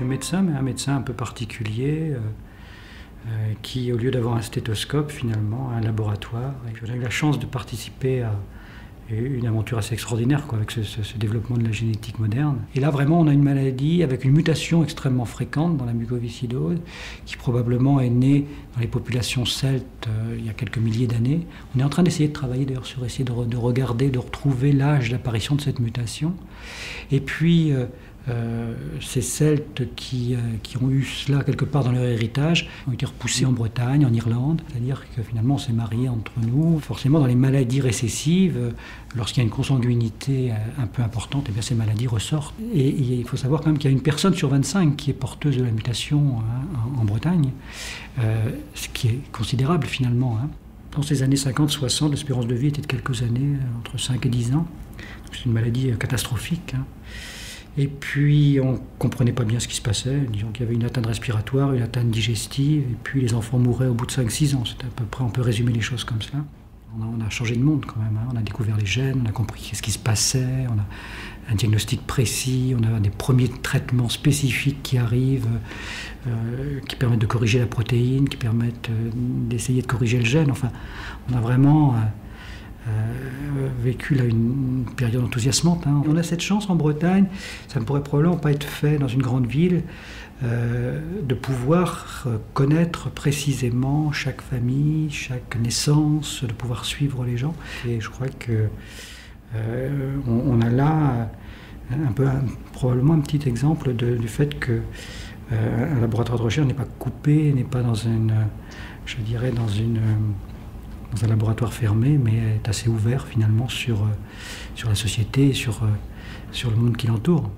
suis médecin, mais un médecin un peu particulier, qui, au lieu d'avoir un stéthoscope, finalement, a un laboratoire. J'ai eu la chance de participer à une aventure assez extraordinaire, quoi, avec ce développement de la génétique moderne. Et là, vraiment, on a une maladie avec une mutation extrêmement fréquente dans la mucoviscidose, qui probablement est née dans les populations celtes il y a quelques milliers d'années. On est en train d'essayer de travailler d'ailleurs sur essayer de regarder, de retrouver l'âge d'apparition de cette mutation. Et puis, ces Celtes qui ont eu cela quelque part dans leur héritage ont été repoussés en Bretagne, en Irlande. C'est-à-dire que finalement on s'est mariés entre nous. Forcément dans les maladies récessives, lorsqu'il y a une consanguinité un peu importante, eh bien, ces maladies ressortent. Et il faut savoir quand même qu'il y a une personne sur 25 qui est porteuse de la mutation en Bretagne, ce qui est considérable finalement. Dans ces années 50-60, l'espérance de vie était de quelques années, entre 5 et 10 ans. C'est une maladie catastrophique. Et puis, on ne comprenait pas bien ce qui se passait. Disons qu'il y avait une atteinte respiratoire, une atteinte digestive, et puis les enfants mouraient au bout de 5-6 ans. C'était à peu près, on peut résumer les choses comme ça. On a changé de monde quand même. On a découvert les gènes, on a compris ce qui se passait, on a un diagnostic précis, on a des premiers traitements spécifiques qui arrivent, qui permettent de corriger la protéine, qui permettent d'essayer de corriger le gène. Enfin, on a vraiment vécu là une période enthousiasmante. On a cette chance en Bretagne, ça ne pourrait probablement pas être fait dans une grande ville, de pouvoir connaître précisément chaque famille, chaque naissance, de pouvoir suivre les gens. Et je crois que on a là probablement un petit exemple du fait que un laboratoire de recherche n'est pas coupé, n'est pas dans un laboratoire fermé, mais est assez ouvert finalement sur la société et sur le monde qui l'entoure.